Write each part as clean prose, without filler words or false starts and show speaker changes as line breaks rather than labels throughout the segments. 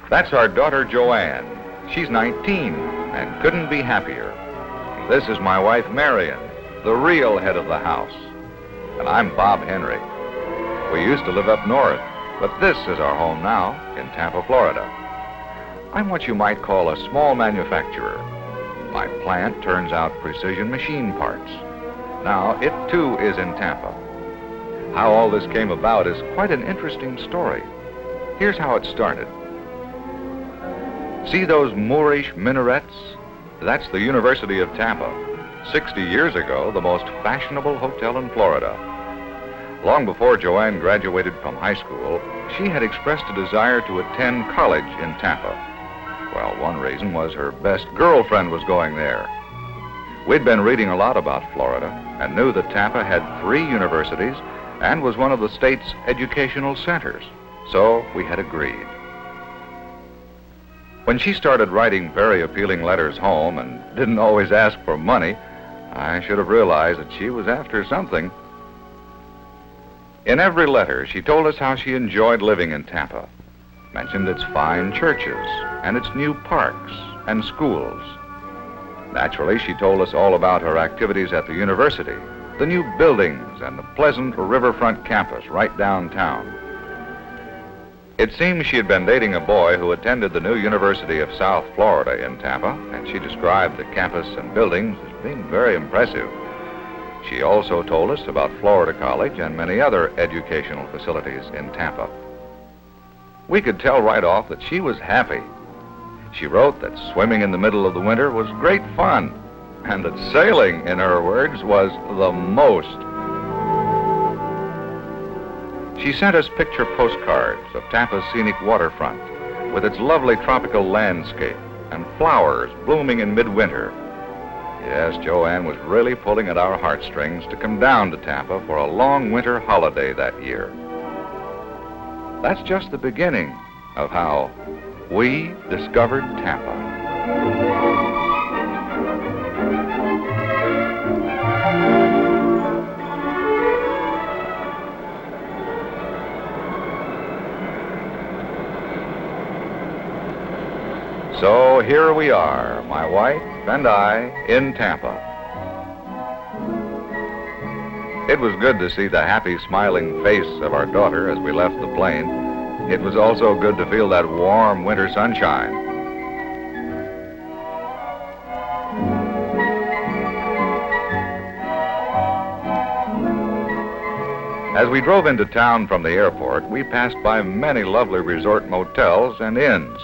That's our daughter, Joanne. She's 19 and couldn't be happier. This is my wife, Marion, the real head of the house. And I'm Bob Henry. We used to live up north, but this is our home now in Tampa, Florida. I'm what you might call a small manufacturer. My plant turns out precision machine parts. Now, it too is in Tampa. How all this came about is quite an interesting story. Here's how it started. See those Moorish minarets? That's the University of Tampa. 60 years ago, the most fashionable hotel in Florida. Long before Joanne graduated from high school, she had expressed a desire to attend college in Tampa. Well, one reason was her best girlfriend was going there. We'd been reading a lot about Florida and knew that Tampa had 3 universities and was one of the state's educational centers. So we had agreed. When she started writing very appealing letters home and didn't always ask for money, I should have realized that she was after something. In every letter, she told us how she enjoyed living in Tampa, mentioned its fine churches and its new parks and schools. Naturally, she told us all about her activities at the university, the new buildings and the pleasant riverfront campus right downtown. It seems she had been dating a boy who attended the new University of South Florida in Tampa, and she described the campus and buildings as being very impressive. She also told us about Florida College and many other educational facilities in Tampa. We could tell right off that she was happy. She wrote that swimming in the middle of the winter was great fun, and that sailing, in her words, was the most. She sent us picture postcards of Tampa's scenic waterfront with its lovely tropical landscape and flowers blooming in midwinter. Yes, Joanne was really pulling at our heartstrings to come down to Tampa for a long winter holiday that year. That's just the beginning of how we discovered Tampa. So here we are, my wife and I, in Tampa. It was good to see the happy, smiling face of our daughter as we left the plane. It was also good to feel that warm winter sunshine. As we drove into town from the airport, we passed by many lovely resort motels and inns.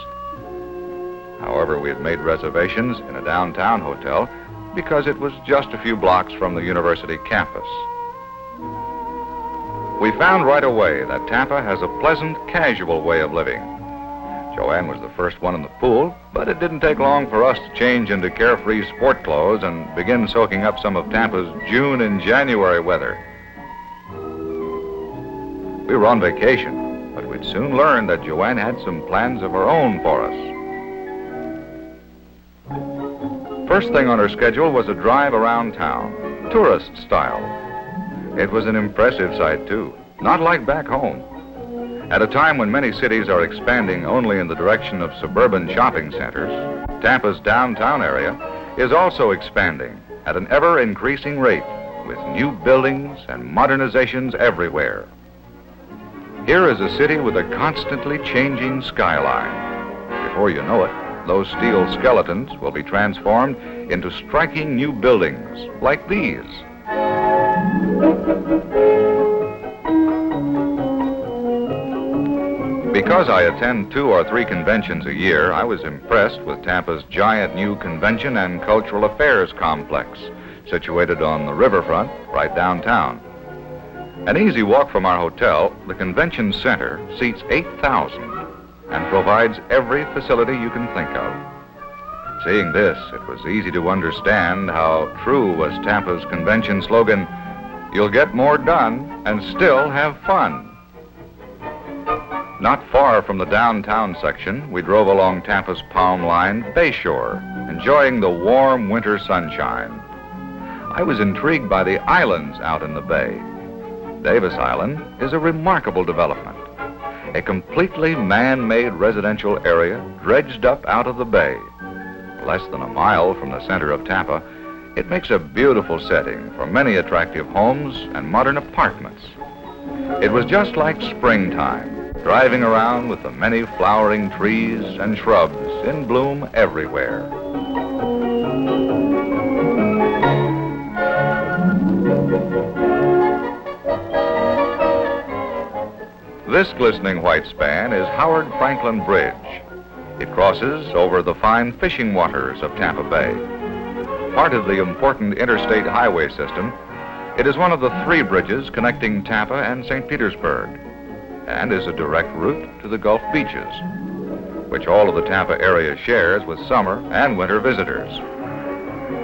However, we had made reservations in a downtown hotel because it was just a few blocks from the university campus. We found right away that Tampa has a pleasant, casual way of living. Joanne was the first one in the pool, but it didn't take long for us to change into carefree sport clothes and begin soaking up some of Tampa's June and January weather. We were on vacation, but we'd soon learn that Joanne had some plans of her own for us. First thing on her schedule was a drive around town, tourist style. It was an impressive sight, too, not like back home. At a time when many cities are expanding only in the direction of suburban shopping centers, Tampa's downtown area is also expanding at an ever-increasing rate with new buildings and modernizations everywhere. Here is a city with a constantly changing skyline. Before you know it, those steel skeletons will be transformed into striking new buildings like these. Because I attend 2 or 3 conventions a year, I was impressed with Tampa's giant new convention and cultural affairs complex, situated on the riverfront right downtown. An easy walk from our hotel, the convention center seats 8,000 and provides every facility you can think of. Seeing this, it was easy to understand how true was Tampa's convention slogan, "You'll get more done and still have fun." Not far from the downtown section, we drove along Tampa's palm-lined bayshore, enjoying the warm winter sunshine. I was intrigued by the islands out in the bay. Davis Island is a remarkable development. A completely man-made residential area dredged up out of the bay. Less than a mile from the center of Tampa, it makes a beautiful setting for many attractive homes and modern apartments. It was just like springtime, driving around with the many flowering trees and shrubs in bloom everywhere. This glistening white span is Howard Franklin Bridge. It crosses over the fine fishing waters of Tampa Bay. Part of the important interstate highway system, it is one of the 3 bridges connecting Tampa and St. Petersburg, and is a direct route to the Gulf beaches, which all of the Tampa area shares with summer and winter visitors.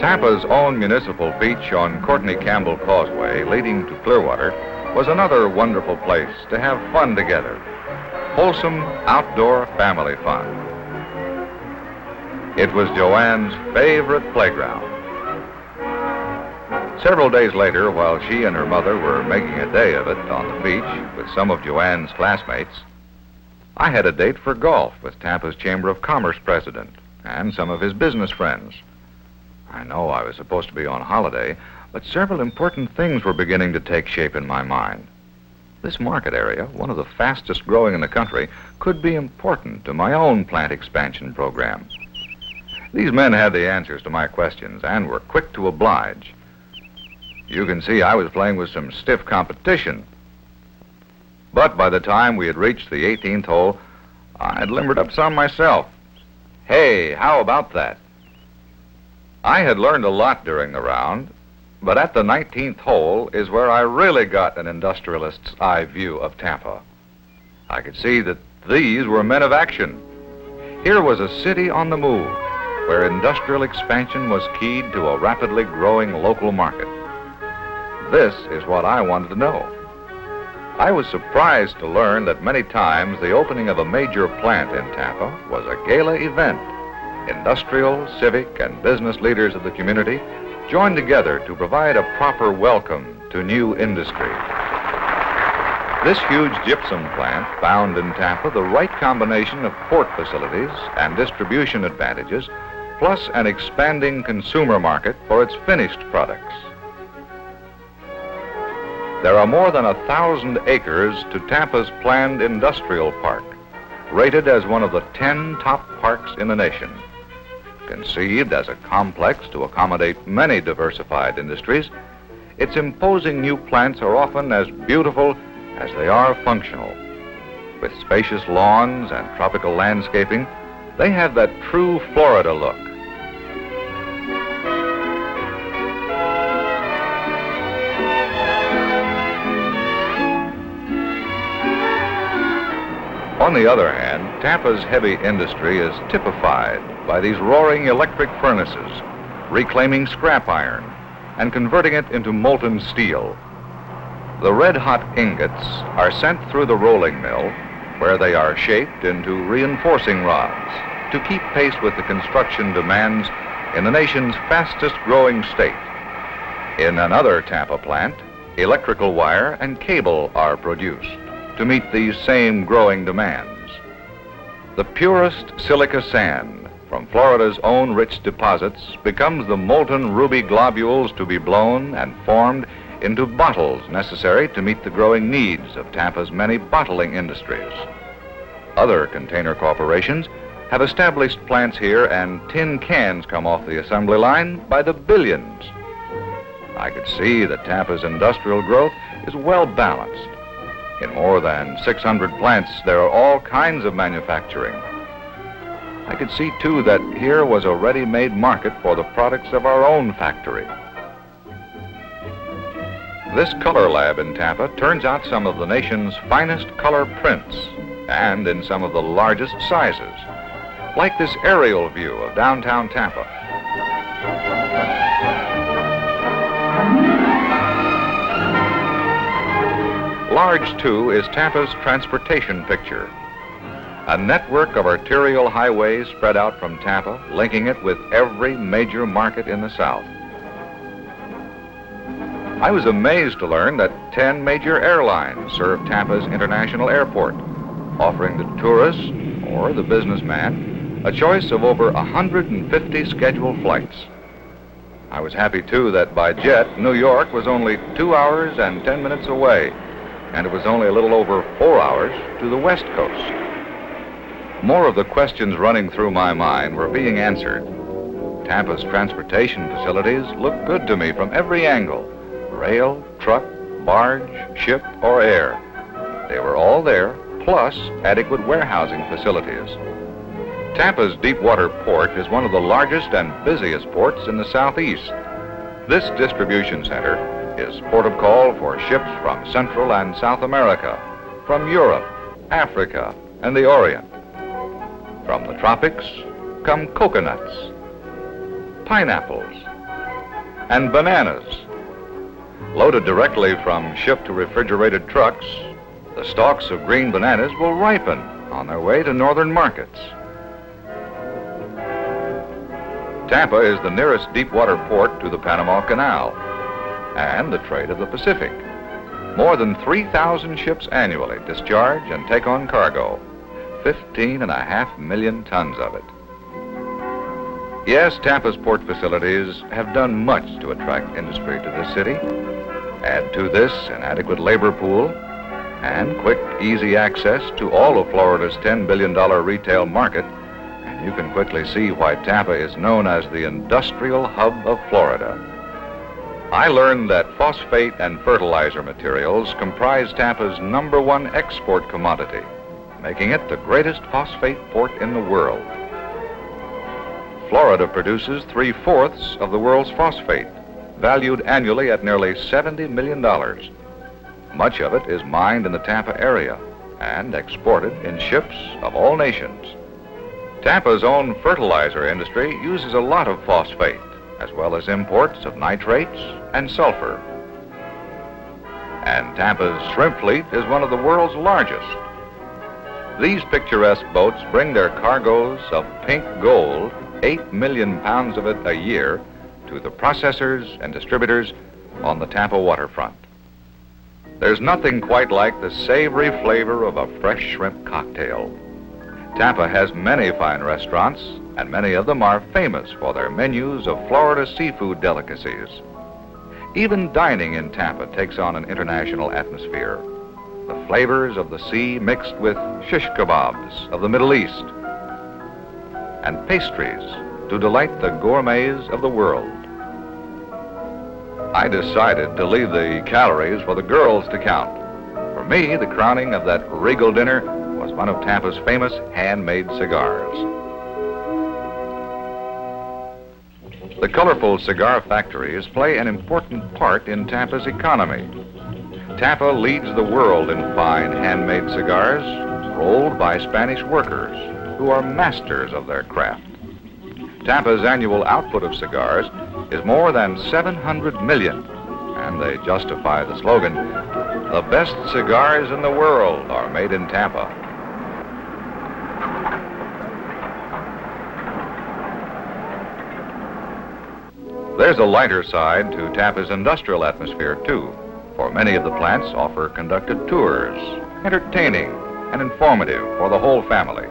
Tampa's own municipal beach on Courtney Campbell Causeway, leading to Clearwater, was another wonderful place to have fun together. Wholesome outdoor family fun. It was Joanne's favorite playground. Several days later, while she and her mother were making a day of it on the beach with some of Joanne's classmates, I had a date for golf with Tampa's Chamber of Commerce president and some of his business friends. I know I was supposed to be on holiday, but several important things were beginning to take shape in my mind. This market area, one of the fastest growing in the country, could be important to my own plant expansion program. These men had the answers to my questions and were quick to oblige. You can see I was playing with some stiff competition. But by the time we had reached the 18th hole, I'd limbered up some myself. Hey, how about that? I had learned a lot during the round, but at the 19th hole is where I really got an industrialist's eye view of Tampa. I could see that these were men of action. Here was a city on the move, where industrial expansion was keyed to a rapidly growing local market. This is what I wanted to know. I was surprised to learn that many times the opening of a major plant in Tampa was a gala event. Industrial, civic, and business leaders of the community joined together to provide a proper welcome to new industry. This huge gypsum plant found in Tampa the right combination of port facilities and distribution advantages, plus an expanding consumer market for its finished products. There are more than 1,000 acres to Tampa's planned industrial park, rated as one of the 10 top parks in the nation. Conceived as a complex to accommodate many diversified industries, its imposing new plants are often as beautiful as they are functional. With spacious lawns and tropical landscaping, they have that true Florida look. On the other hand, Tampa's heavy industry is typified by these roaring electric furnaces, reclaiming scrap iron and converting it into molten steel. The red-hot ingots are sent through the rolling mill, where they are shaped into reinforcing rods to keep pace with the construction demands in the nation's fastest-growing state. In another Tampa plant, electrical wire and cable are produced to meet these same growing demands. The purest silica sand from Florida's own rich deposits becomes the molten ruby globules to be blown and formed into bottles necessary to meet the growing needs of Tampa's many bottling industries. Other container corporations have established plants here, and tin cans come off the assembly line by the billions. I could see that Tampa's industrial growth is well balanced. In more than 600 plants, there are all kinds of manufacturing. I could see, too, that here was a ready-made market for the products of our own factory. This color lab in Tampa turns out some of the nation's finest color prints, and in some of the largest sizes, like this aerial view of downtown Tampa. Large, too, is Tampa's transportation picture. A network of arterial highways spread out from Tampa, linking it with every major market in the South. I was amazed to learn that 10 major airlines serve Tampa's international airport, offering the tourist or the businessman a choice of over 150 scheduled flights. I was happy, too, that by jet, New York was only 2 hours and 10 minutes away, and it was only a little over 4 hours to the West Coast. More of the questions running through my mind were being answered. Tampa's transportation facilities looked good to me from every angle: rail, truck, barge, ship, or air. They were all there, plus adequate warehousing facilities. Tampa's deepwater port is one of the largest and busiest ports in the Southeast. This distribution center is port of call for ships from Central and South America, from Europe, Africa, and the Orient. From the tropics come coconuts, pineapples, and bananas. Loaded directly from ship to refrigerated trucks, the stalks of green bananas will ripen on their way to northern markets. Tampa is the nearest deepwater port to the Panama Canal and the trade of the Pacific. More than 3,000 ships annually discharge and take on cargo, 15.5 million tons of it. Yes, Tampa's port facilities have done much to attract industry to this city. Add to this an adequate labor pool and quick, easy access to all of Florida's $10 billion retail market, and you can quickly see why Tampa is known as the industrial hub of Florida. I learned that phosphate and fertilizer materials comprise Tampa's #1 export commodity, making it the greatest phosphate port in the world. Florida produces 3/4 of the world's phosphate, valued annually at nearly $70 million. Much of it is mined in the Tampa area and exported in ships of all nations. Tampa's own fertilizer industry uses a lot of phosphate, as well as imports of nitrates and sulfur. And Tampa's shrimp fleet is one of the world's largest. These picturesque boats bring their cargoes of pink gold, 8 million pounds of it a year, to the processors and distributors on the Tampa waterfront. There's nothing quite like the savory flavor of a fresh shrimp cocktail. Tampa has many fine restaurants, and many of them are famous for their menus of Florida seafood delicacies. Even dining in Tampa takes on an international atmosphere. The flavors of the sea mixed with shish kebabs of the Middle East, and pastries to delight the gourmets of the world. I decided to leave the calories for the girls to count. For me, the crowning of that regal dinner was one of Tampa's famous handmade cigars. The colorful cigar factories play an important part in Tampa's economy. Tampa leads the world in fine handmade cigars, rolled by Spanish workers who are masters of their craft. Tampa's annual output of cigars is more than 700 million, and they justify the slogan, "The best cigars in the world are made in Tampa." There's a lighter side to Tampa's industrial atmosphere, too, for many of the plants offer conducted tours, entertaining and informative for the whole family.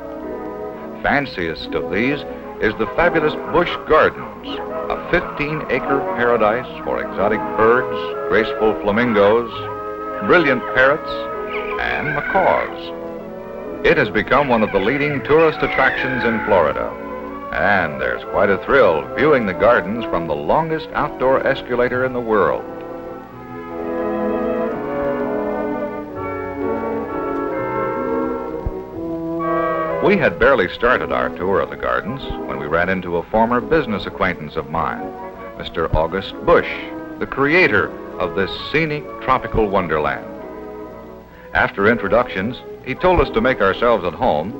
Fanciest of these is the fabulous Busch Gardens, a 15-acre paradise for exotic birds, graceful flamingos, brilliant parrots, and macaws. It has become one of the leading tourist attractions in Florida, and there's quite a thrill viewing the gardens from the longest outdoor escalator in the world. We had barely started our tour of the gardens when we ran into a former business acquaintance of mine, Mr. August Busch, the creator of this scenic tropical wonderland. After introductions, he told us to make ourselves at home,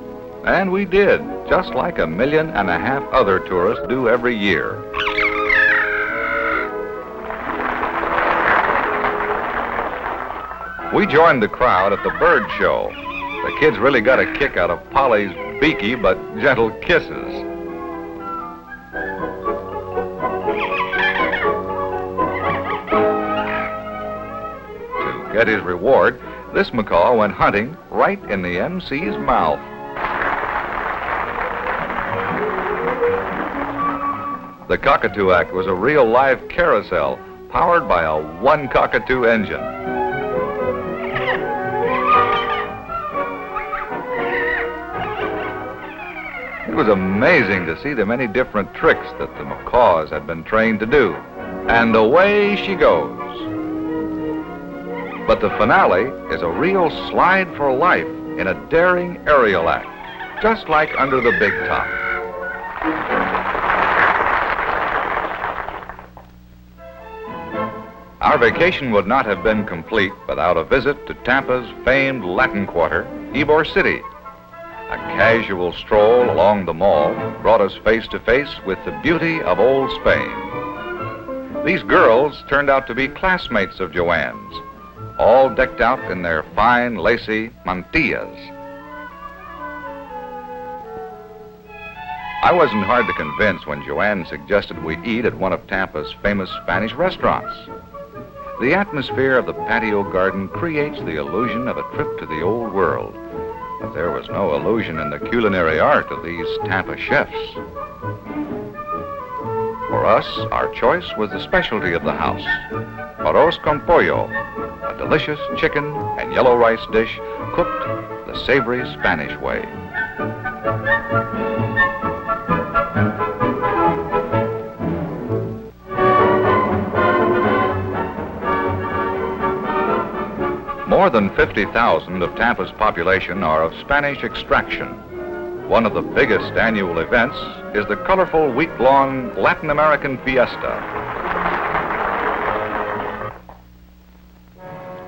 and we did, just like 1.5 million other tourists do every year. We joined the crowd at the bird show. The kids really got a kick out of Polly's beaky but gentle kisses. get his reward, this macaw went hunting right in the MC's mouth. The Cockatoo Act was a real live carousel powered by a one-cockatoo engine. It was amazing to see the many different tricks that the macaws had been trained to do. And away she goes. But the finale is a real slide for life in a daring aerial act, just like Under the Big Top. Our vacation would not have been complete without a visit to Tampa's famed Latin Quarter, Ybor City. A casual stroll along the mall brought us face to face with the beauty of old Spain. These girls turned out to be classmates of Joanne's, all decked out in their fine, lacy mantillas. I wasn't hard to convince when Joanne suggested we eat at one of Tampa's famous Spanish restaurants. The atmosphere of the patio garden creates the illusion of a trip to the old world. But there was no illusion in the culinary art of these Tampa chefs. For us, our choice was the specialty of the house, arroz con pollo, a delicious chicken and yellow rice dish cooked the savory Spanish way. More than 50,000 of Tampa's population are of Spanish extraction. One of the biggest annual events is the colorful week-long Latin American Fiesta.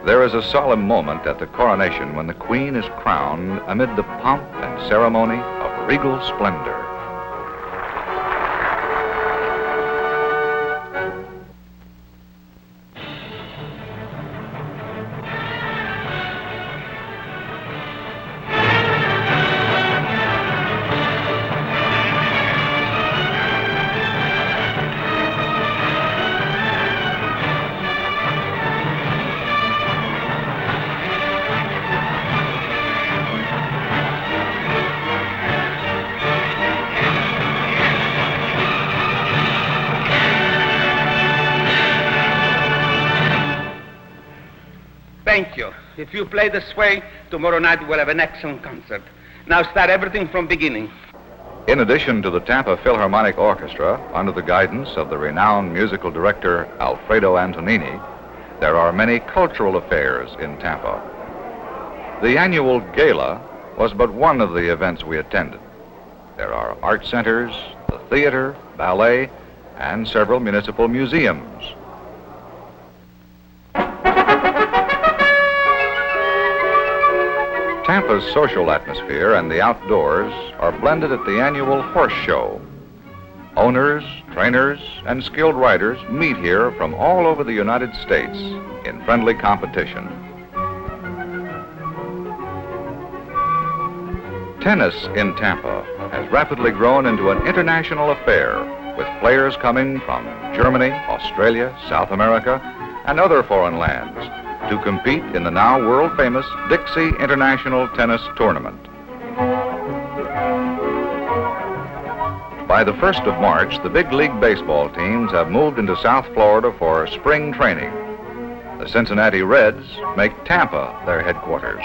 There is a solemn moment at the coronation when the Queen is crowned amid the pomp and ceremony of regal splendor.
Thank you. If you play this way, tomorrow night we'll have an excellent concert. Now start everything from beginning.
In addition to the Tampa Philharmonic Orchestra, under the guidance of the renowned musical director Alfredo Antonini, there are many cultural affairs in Tampa. The annual gala was but one of the events we attended. There are art centers, the theater, ballet, and several municipal museums. Tampa's social atmosphere and the outdoors are blended at the annual horse show. Owners, trainers, and skilled riders meet here from all over the United States in friendly competition. Tennis in Tampa has rapidly grown into an international affair, with players coming from Germany, Australia, South America, and other foreign lands to compete in the now world-famous Dixie International Tennis Tournament. By the 1st of March, the big league baseball teams have moved into South Florida for spring training. The Cincinnati Reds make Tampa their headquarters.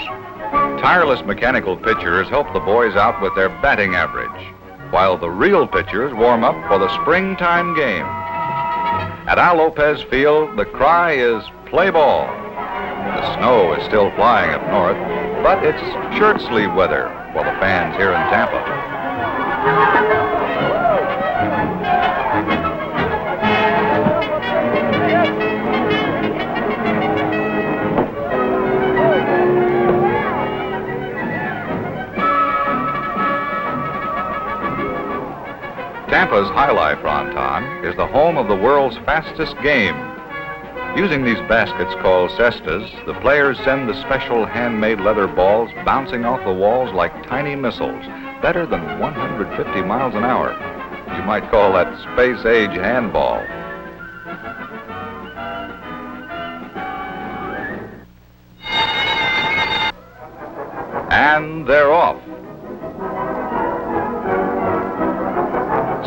Tireless mechanical pitchers help the boys out with their batting average, while the real pitchers warm up for the springtime game. At Al Lopez Field, the cry is play ball. The snow is still flying up north, but it's shirt sleeve weather for the fans here in Tampa. Tampa's High Life Fronton is the home of the world's fastest game. Using these baskets called cestas, the players send the special handmade leather balls bouncing off the walls like tiny missiles, better than 150 miles an hour. You might call that space-age handball. And they're off.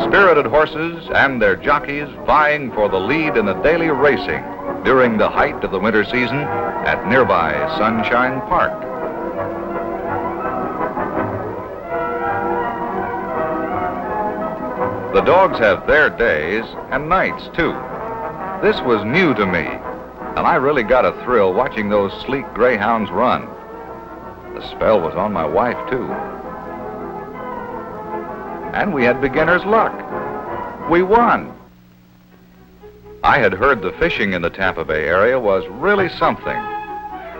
Spirited horses and their jockeys vying for the lead in the daily racing during the height of the winter season at nearby Sunshine Park. The dogs have their days and nights, too. This was new to me, and I really got a thrill watching those sleek greyhounds run. The spell was on my wife, too. And we had beginner's luck. We won. I had heard the fishing in the Tampa Bay area was really something.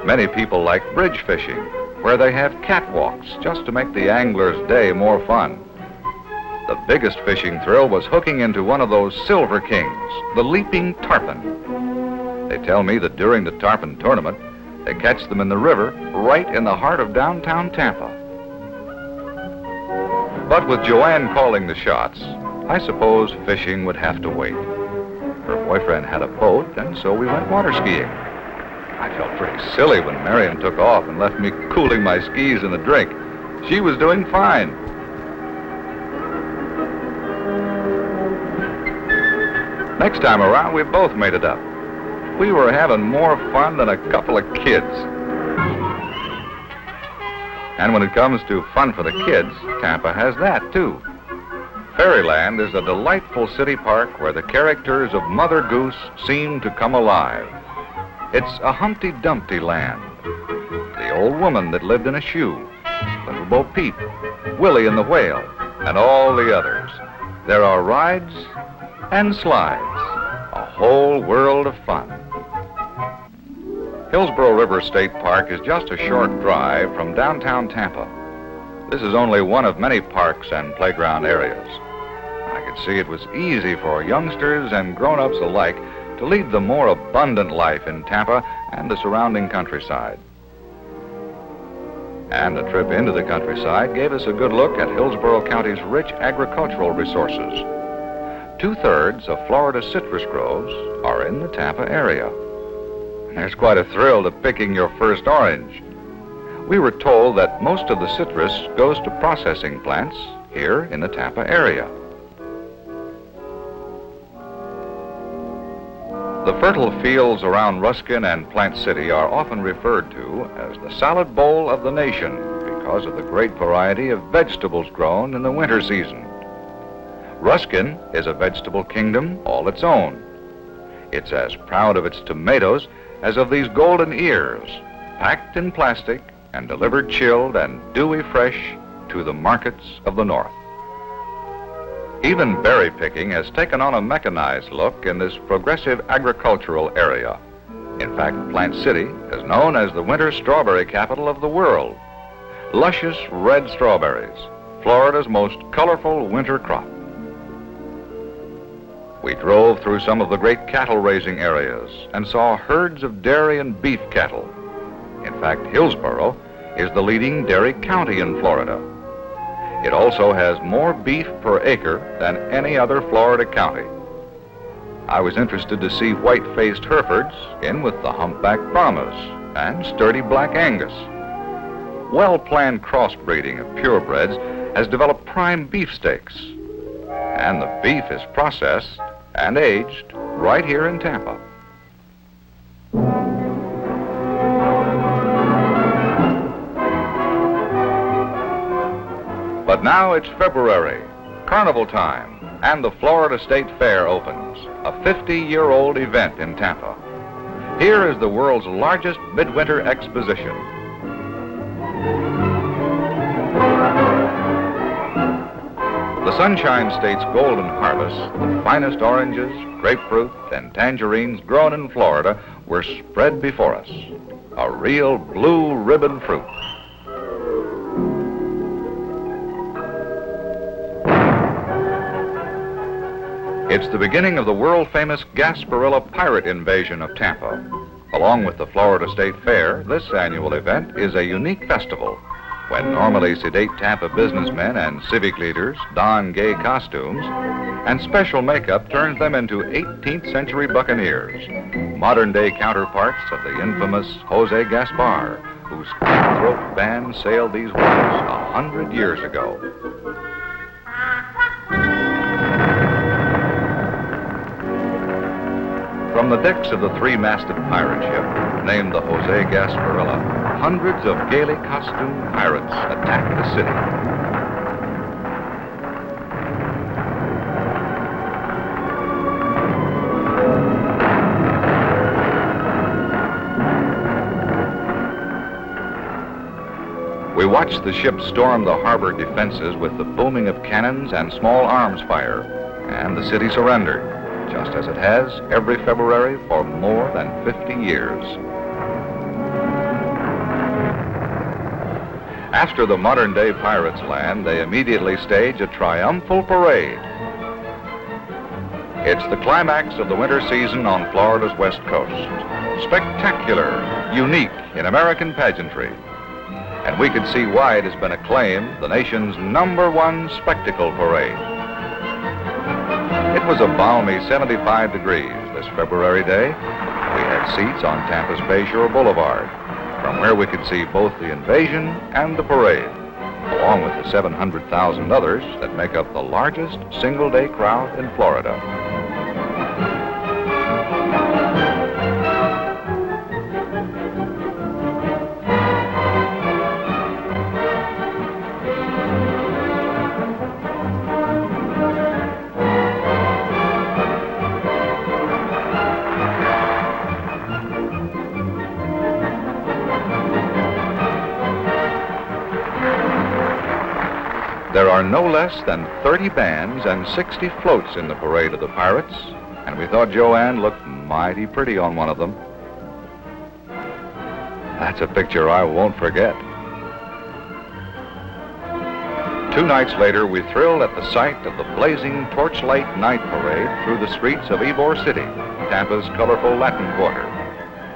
Many people like bridge fishing, where they have catwalks just to make the angler's day more fun. The biggest fishing thrill was hooking into one of those silver kings, the leaping tarpon. They tell me that during the tarpon tournament, they catch them in the river right in the heart of downtown Tampa. But with Joanne calling the shots, I suppose fishing would have to wait. Her boyfriend had a boat, and so we went water skiing. I felt pretty silly when Marion took off and left me cooling my skis in the drink. She was doing fine. Next time around, we both made it up. We were having more fun than a couple of kids. And when it comes to fun for the kids, Tampa has that, too. Fairyland is a delightful city park where the characters of Mother Goose seem to come alive. It's a Humpty Dumpty land. The old woman that lived in a shoe, Little Bo Peep, Willie and the Whale, and all the others. There are rides and slides, a whole world of fun. Hillsborough River State Park is just a short drive from downtown Tampa. This is only one of many parks and playground areas. I could see it was easy for youngsters and grown-ups alike to lead the more abundant life in Tampa and the surrounding countryside. And a trip into the countryside gave us a good look at Hillsborough County's rich agricultural resources. 2/3 of Florida's citrus groves are in the Tampa area. There's quite a thrill to picking your first orange. We were told that most of the citrus goes to processing plants here in the Tampa area. The fertile fields around Ruskin and Plant City are often referred to as the salad bowl of the nation because of the great variety of vegetables grown in the winter season. Ruskin is a vegetable kingdom all its own. It's as proud of its tomatoes as of these golden ears, packed in plastic and delivered chilled and dewy fresh to the markets of the north. Even berry picking has taken on a mechanized look in this progressive agricultural area. In fact, Plant City is known as the winter strawberry capital of the world. Luscious red strawberries, Florida's most colorful winter crop. We drove through some of the great cattle raising areas and saw herds of dairy and beef cattle. In fact, Hillsborough is the leading dairy county in Florida. It also has more beef per acre than any other Florida county. I was interested to see white-faced Herefords in with the humpback Brahmas and sturdy black Angus. Well-planned crossbreeding of purebreds has developed prime beefsteaks, and the beef is processed and aged right here in Tampa. But now it's February, carnival time, and the Florida State Fair opens, a 50-year-old event in Tampa. Here is the world's largest midwinter exposition. The Sunshine State's golden harvest, the finest oranges, grapefruit, and tangerines grown in Florida were spread before us. A real blue ribbon fruit. It's the beginning of the world-famous Gasparilla pirate invasion of Tampa. Along with the Florida State Fair, this annual event is a unique festival when normally sedate Tampa businessmen and civic leaders don gay costumes, and special makeup turns them into 18th century buccaneers, modern-day counterparts of the infamous Jose Gaspar, whose cutthroat band sailed these waters 100 years ago. From the decks of the three-masted pirate ship, named the Jose Gasparilla, hundreds of gaily costumed pirates attacked the city. We watched the ship storm the harbor defenses with the booming of cannons and small arms fire, and the city surrendered, just as it has every February for more than 50 years. After the modern-day pirates land, they immediately stage a triumphal parade. It's the climax of the winter season on Florida's west coast. Spectacular, unique in American pageantry. And we can see why it has been acclaimed the nation's #1 spectacle parade. It was a balmy 75 degrees this February day. We had seats on Tampa's Bayshore Boulevard, from where we could see both the invasion and the parade, along with the 700,000 others that make up the largest single-day crowd in Florida. There are no less than 30 bands and 60 floats in the parade of the pirates, and we thought Joanne looked mighty pretty on one of them. That's a picture I won't forget. 2 nights later, we thrilled at the sight of the blazing torchlight night parade through the streets of Ybor City, Tampa's colorful Latin Quarter,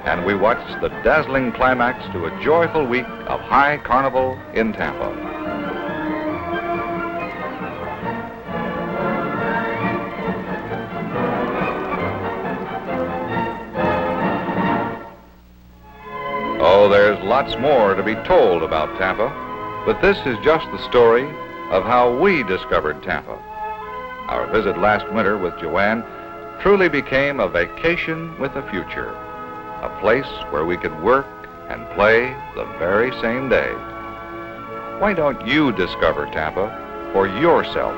and we watched the dazzling climax to a joyful week of high carnival in Tampa. Oh, there's lots more to be told about Tampa, but this is just the story of how we discovered Tampa. Our visit last winter with Joanne truly became a vacation with a future, a place where we could work and play the very same day. Why don't you discover Tampa for yourself